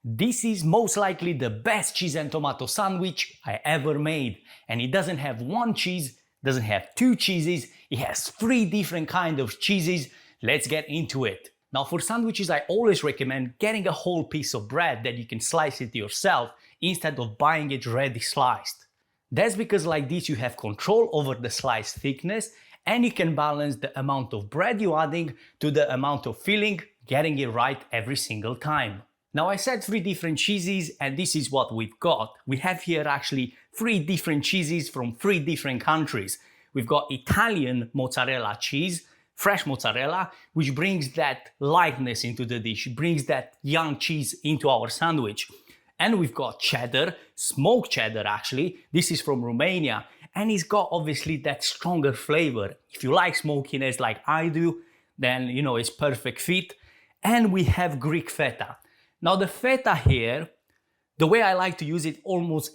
This is most likely the best cheese and tomato sandwich I ever made. And it doesn't have one cheese, doesn't have two cheeses, it has three different kinds of cheeses. Let's get into it. Now for sandwiches, I always recommend getting a whole piece of bread that you can slice it yourself instead of buying it ready sliced. That's because like this you have control over the slice thickness and you can balance the amount of bread you're adding to the amount of filling, getting it right every single time. Now I said three different cheeses and this is what we've got. We have here actually three different cheeses from three different countries. We've got Italian mozzarella cheese, fresh mozzarella, which brings that lightness into the dish, brings that young cheese into our sandwich. And we've got cheddar, smoked cheddar actually. This is from Romania and it's got obviously that stronger flavor. If you like smokiness like I do, then you know it's perfect fit. And we have Greek feta. Now the feta here, the way I like to use it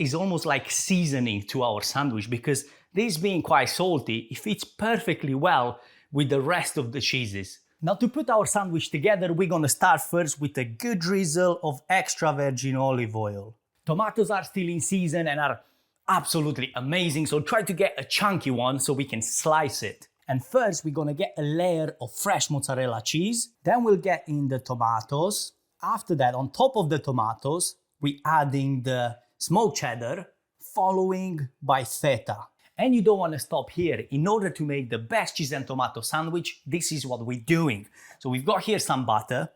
is almost like seasoning to our sandwich because this being quite salty, it fits perfectly well with the rest of the cheeses. Now to put our sandwich together, we're gonna start first with a good drizzle of extra virgin olive oil. Tomatoes are still in season and are absolutely amazing, so try to get a chunky one so we can slice it. And first we're gonna get a layer of fresh mozzarella cheese, then we'll get in the tomatoes. After that, on top of the tomatoes, we're adding the smoked cheddar, following by feta. And you don't want to stop here. In order to make the best cheese and tomato sandwich, this is what we're doing. So we've got here some butter,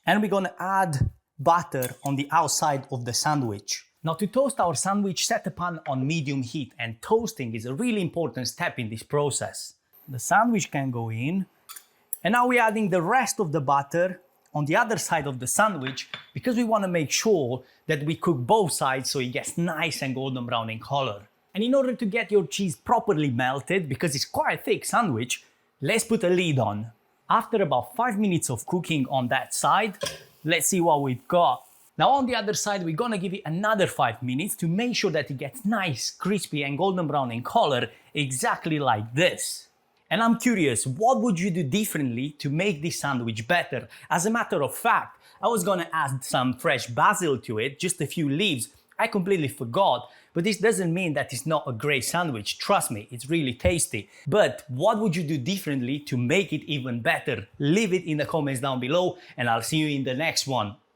and we're gonna add butter on the outside of the sandwich. Now to toast our sandwich, set a pan on medium heat, and toasting is a really important step in this process. The sandwich can go in, and now we're adding the rest of the butter on the other side of the sandwich because we want to make sure that we cook both sides so it gets nice and golden brown in color. And in order to get your cheese properly melted, because it's quite a thick sandwich, let's put a lid on. After about 5 minutes of cooking on that side, let's see what we've got. Now on the other side, we're gonna give it another 5 minutes to make sure that it gets nice, crispy and golden brown in color, exactly like this. And I'm curious, what would you do differently to make this sandwich better? As a matter of fact, I was gonna add some fresh basil to it, just a few leaves. I completely forgot, but this doesn't mean that it's not a great sandwich. Trust me, it's really tasty. But what would you do differently to make it even better? Leave it in the comments down below and I'll see you in the next one.